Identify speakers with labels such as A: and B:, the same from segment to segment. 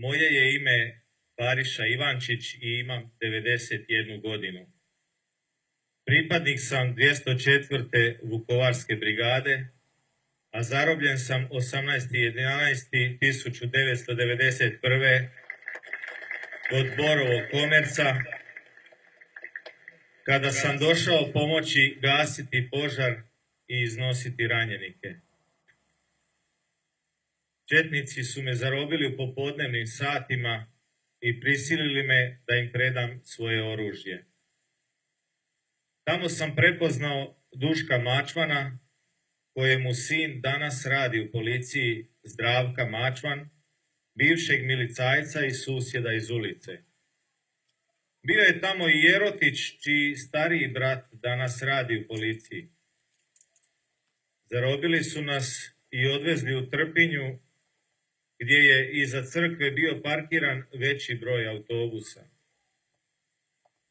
A: Moje je ime Bariša Ivančić i imam 91 godinu. Pripadnik sam 204. Vukovarske brigade, a zarobljen sam 18.11.1991. od Borovog komerca, kada sam došao pomoći gasiti požar i iznositi ranjenike. Četnici su me zarobili u popodnevnim satima i prisilili me da im predam svoje oružje. Tamo sam prepoznao Duška Mačvana, kojemu sin danas radi u policiji, Zdravka Mačvan, bivšeg milicajca i susjeda iz ulice. Bio je tamo i Jerotić, čiji stariji brat danas radi u policiji. Zarobili su nas i odvezli u Trpinju, gdje je iza crkve bio parkiran veći broj autobusa.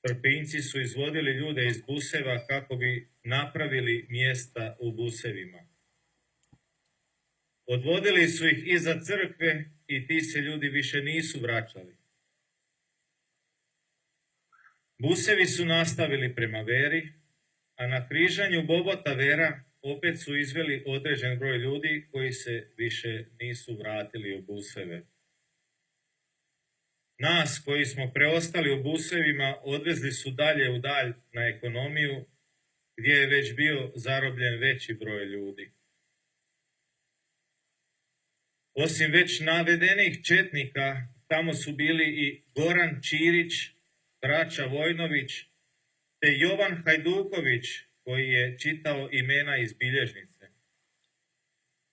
A: Trpinjci su izvodili ljude iz buseva kako bi napravili mjesta u busevima. Odvodili su ih iza crkve i ti se ljudi više nisu vraćali. Busevi su nastavili prema Veri, a na križanju Bobota-Vera opet su izveli određen broj ljudi koji se više nisu vratili u buseve. Nas koji smo preostali u busevima odvezli su dalje u dalj na ekonomiju, gdje je već bio zarobljen veći broj ljudi. Osim već navedenih četnika, tamo su bili i Goran Čirić, braća Vojnović, te Jovan Hajduković, koji je čitao imena iz bilježnice.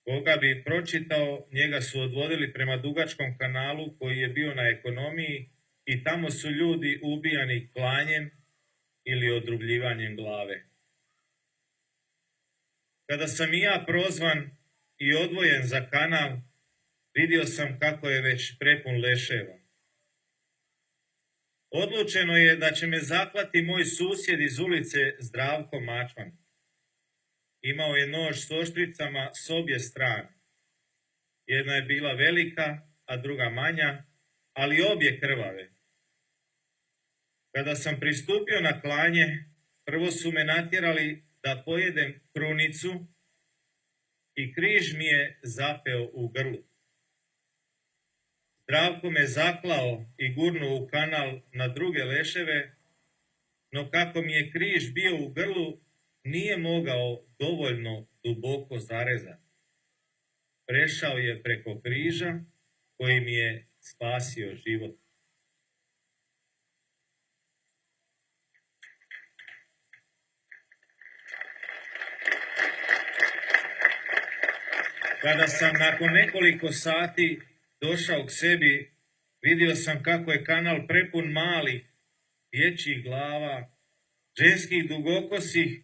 A: Koga bi pročitao, njega su odvodili prema Dugačkom kanalu koji je bio na ekonomiji i tamo su ljudi ubijani klanjem ili odrubljivanjem glave. Kada sam i ja prozvan i odvojen za kanal, vidio sam kako je već prepun leševa. Odlučeno je da će me zaklati moj susjed iz ulice Zdravko Mačvan. Imao je nož s oštricama s obje strane. Jedna je bila velika, a druga manja, ali obje krvave. Kada sam pristupio na klanje, prvo su me natjerali da pojedem krunicu i križ mi je zapeo u grlu. Zdravko me zaklao i gurnuo u kanal na druge leševe, no kako mi je križ bio u grlu, nije mogao dovoljno duboko zarezati. Prešao je preko križa koji mi je spasio život. Kada sam nakon nekoliko sati došao k sebi, vidio sam kako je kanal prepun malih, dječjih glava, ženskih dugokosih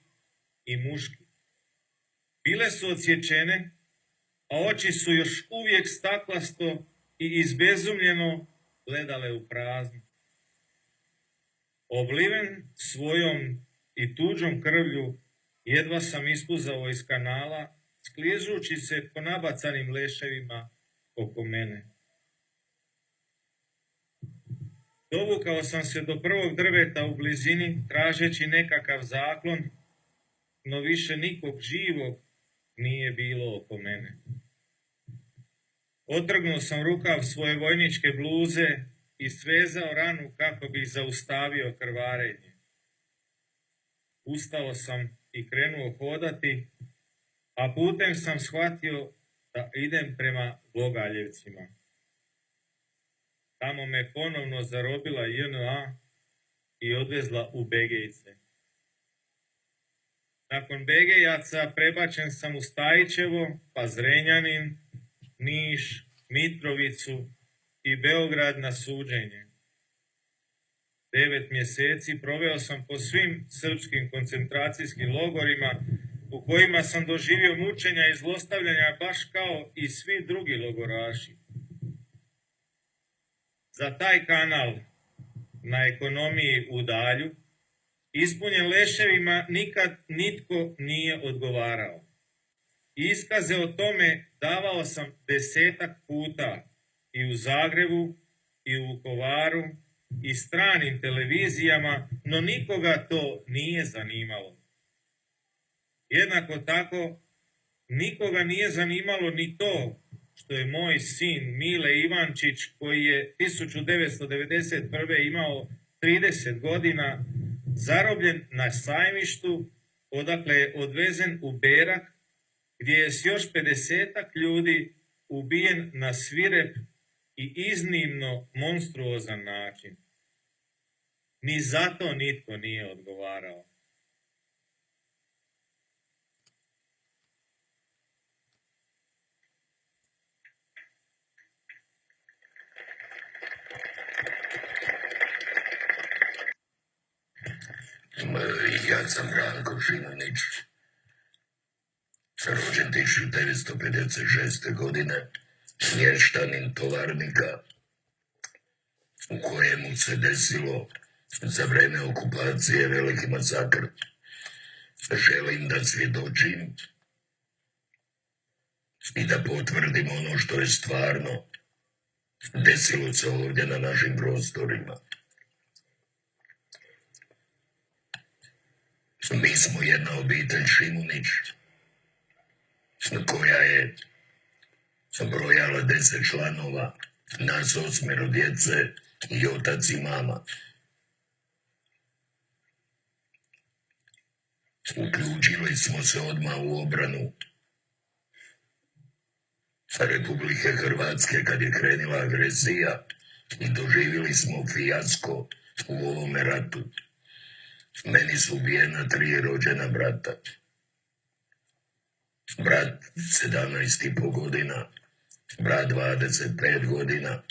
A: i muških. Bile su odsječene, a oči su još uvijek staklasto i izbezumljeno gledale u prazno. Obliven svojom i tuđom krvlju, jedva sam ispuzao iz kanala, skližući se po nabacanim leševima oko mene. Dovukao sam se do prvog drveta u blizini, tražeći nekakav zaklon, no više nikog živog nije bilo oko mene. Otrgnuo sam rukav svoje vojničke bluze i svezao ranu kako bi zaustavio krvarenje. Ustao sam i krenuo hodati, a putem sam shvatio da idem prema Glogaljevcima. Tamo me ponovno zarobila JNA i odvezla u Begejce. Nakon Begejaca prebačen sam u Stajićevo, pa Zrenjanin, Niš, Mitrovicu i Beograd na suđenje. 9 mjeseci proveo sam po svim srpskim koncentracijskim logorima u kojima sam doživio mučenja i zlostavljanja baš kao i svi drugi logoraši. Za taj kanal na ekonomiji u Dalju, ispunjen leševima, nikad nitko nije odgovarao. Iskaze o tome davao sam 10-ak puta i u Zagrebu i u Vukovaru i stranim televizijama, no nikoga to nije zanimalo. Jednako tako, nikoga nije zanimalo ni to što je moj sin Mile Ivančić, koji je 1991. imao 30 godina, zarobljen na Sajmištu, odakle je odvezen u Berak, gdje je s još 50 ljudi ubijen na svirep i iznimno monstruozan način. Ni zato nitko nije odgovarao.
B: Ja sam Ranko Šimunić, rođen 1956. godine, mještanin Tovarnika, u kojemu se desilo za vreme okupacije veliki masakr. Želim da svjedočim i da potvrdim ono što je stvarno desilo se ovdje na našim prostorima. Mi smo jedna obitelj Šimunić, koja je brojala 10 članova, nas 8 djece i otac i mama. Uključili smo se odmah u obranu Republike Hrvatske kad je krenula agresija i doživjeli smo fijasko u ovome ratu. Meni su ubijena 3 rođena brata. Brat 17,5 godina, brat 25 godina,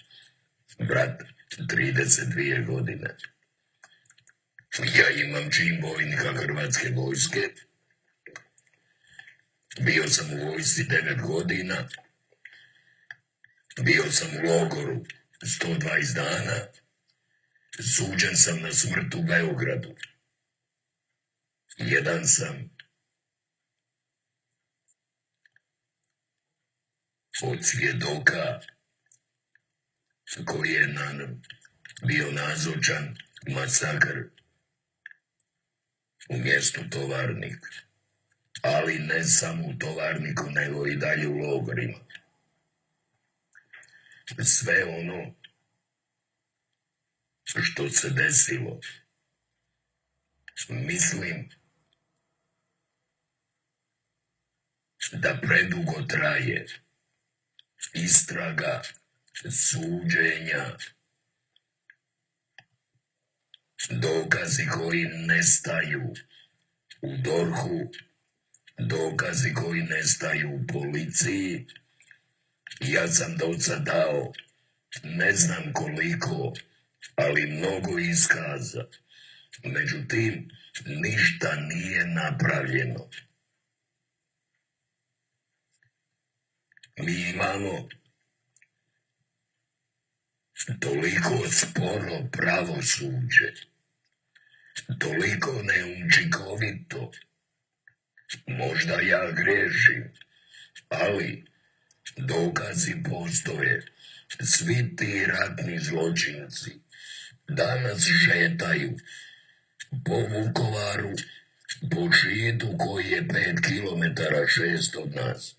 B: brat 32 godine. Ja imam čin vojnika Hrvatske vojske. Bio sam u vojsci 9 godina. Bio sam u logoru 120 dana. Suđen sam na smrt u Beogradu. Jedan sam od svjedoka koji je bio nazočan masakr u mjestu Tovarnik. Ali ne samo u Tovarniku, nego i dalje u logorima. Sve ono što se desilo, mislim da predugo traje istraga, suđenja, dokazi koji nestaju u DORH-u, dokazi koji nestaju u policiji. Ja sam do sad dao ne znam koliko, ali mnogo iskaza. Međutim, ništa nije napravljeno. Mi imamo toliko sporo pravosuđe, toliko neučinkovito. Možda ja grešim, ali dokazi postoje. Svi ti ratni zločinci danas šetaju po Vukovaru, po Šidu koji je 5 kilometara 6 od nas.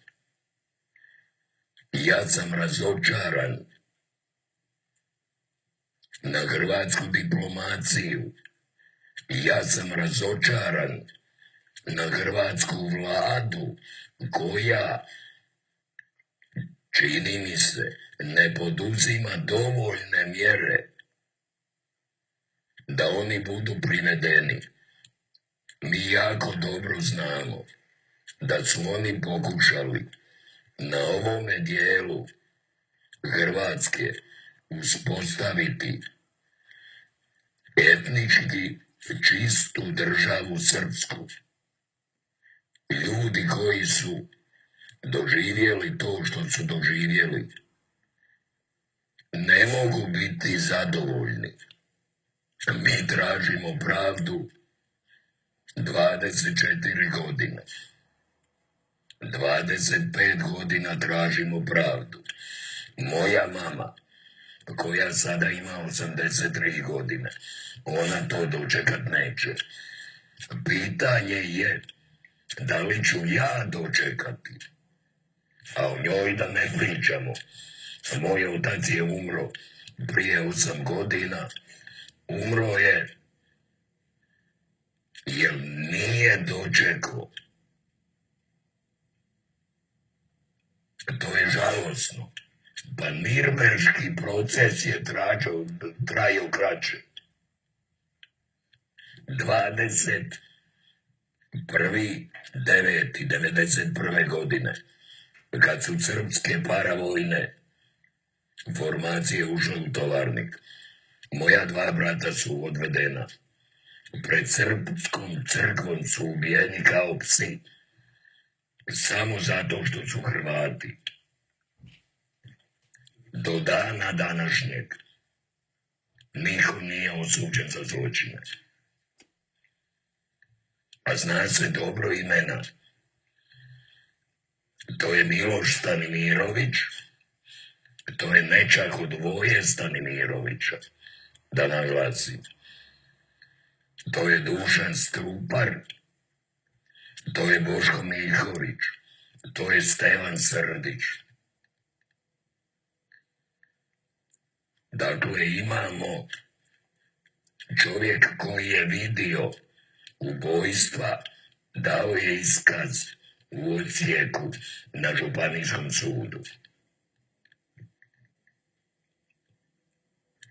B: Ja sam razočaran na hrvatsku diplomaciju. Ja sam razočaran na hrvatsku vladu koja, čini mi se, ne poduzima dovoljne mjere da oni budu privedeni. Mi jako dobro znamo da su oni pokušali na ovome dijelu Hrvatske uspostaviti etnički čistu državu srpsku. Ljudi koji su doživjeli to što su doživjeli ne mogu biti zadovoljni. Mi tražimo pravdu 24 godine. 25 godina tražimo pravdu. Moja mama koja sada ima 83 godine. Ona to dočekat neće. Pitanje je da li ću ja dočekati, a o njoj da ne pričamo. Moj otac je umro prije 8 godina. Umro je jer nije dočekao. To je žalosno. Pa Nirnberški proces je trajao kraće. 21.9.1991. godine, kad su srpske paravojne formacije ušle u Tovarnik, moja 2 brata su odvedena. Pred srpskom crkvom su ubijeni kao psi, samo zato što su Hrvati. Do dana današnjeg niko nije osuđen za zločine. A zna se dobro imena. To je Miloš Stanimirović, to je nečak od Voje Stanimirovića, da naglasim. To je Dušan Strupar, to je Boško Miljković, to je Stevan Srdić. Dakle, imamo čovjek koji je vidio ubojstva, dao je iskaz u Osijeku na Županijskom sudu.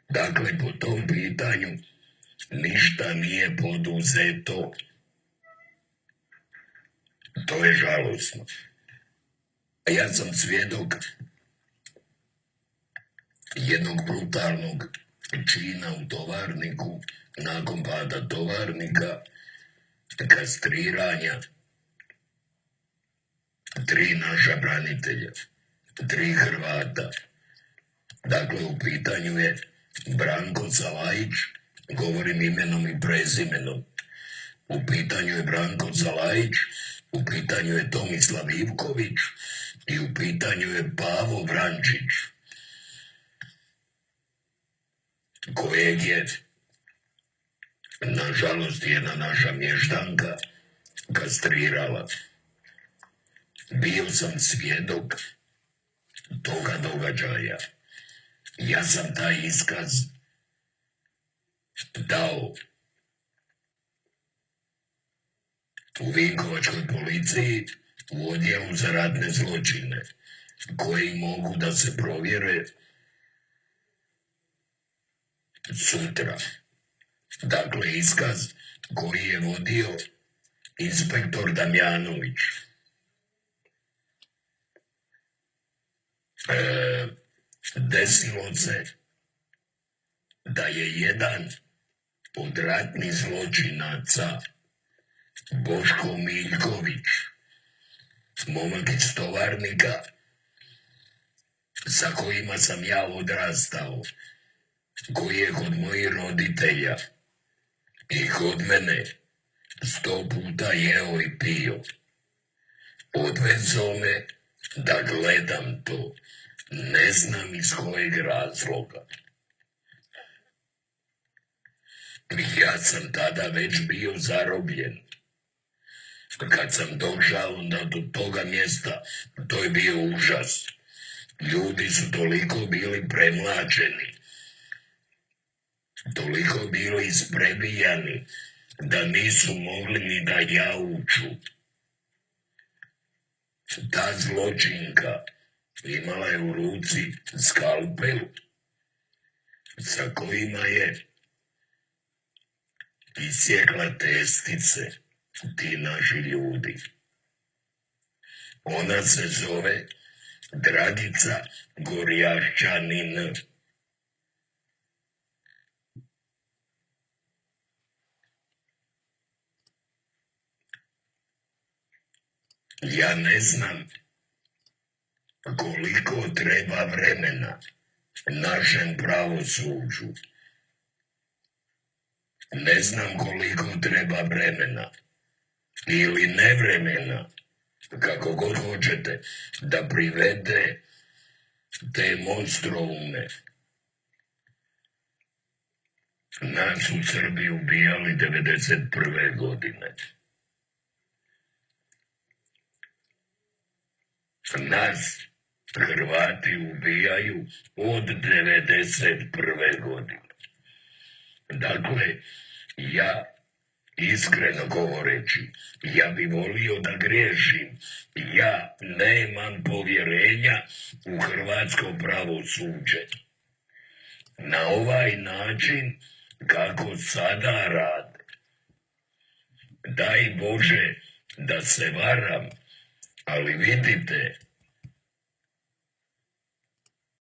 B: Dakle, po tom pitanju ništa nije poduzeto. To je žalosno. Ja sam svjedok jednog brutalnog čina u Tovarniku, nakon pada Tovarnika, kastriranja 3 naša branitelja, 3 Hrvata. Dakle, u pitanju je Branko Zalajić, govorim imenom i prezimenom. U pitanju je Branko Zalajić, u pitanju je Tomislav Ivković i u pitanju je Pavo Vrančić, kojeg je, nažalost, jedna naša mještanka kastrirala. Bio sam svjedok toga događaja. Ja sam taj iskaz dao u Vinkovačkoj policiji u odjelu za ratne zločine, koji mogu da se provjere sutra. Dakle, iskaz koji je vodio inspektor Damjanović. Desilo se da je jedan od ratnih zločinaca, Boško Miljković, momak iz Tovarnika, sa kojima sam ja odrastao, koji je kod mojih roditelja i kod mene 100 puta jeo i pio. Odvezao me da gledam to, ne znam iz kojeg razloga. Ja sam tada već bio zarobljen. Kad sam došao do toga mjesta, to je bio užas. Ljudi su toliko bili premlačeni, toliko bili isprebijani, da nisu mogli ni da jauču. Ta zločinka imala je u ruci skalpel sa kojima je isjekla testice ti naši ljudi. Ona se zove Dragica Gorjašćanin. Ja ne znam koliko treba vremena našem pravosuđu. Ne znam koliko treba vremena ili nevremena, kako god hoćete, da privede te monstroume Nas u Srbiji ubijali 91. godine. Nas Hrvati ubijaju od 91. godine. Dakle, ja, iskreno govoreći, ja bi volio da griješim. Ja nemam povjerenja u hrvatsko pravosuđe. Na ovaj način kako sada rade. Daj Bože da se varam, ali vidite,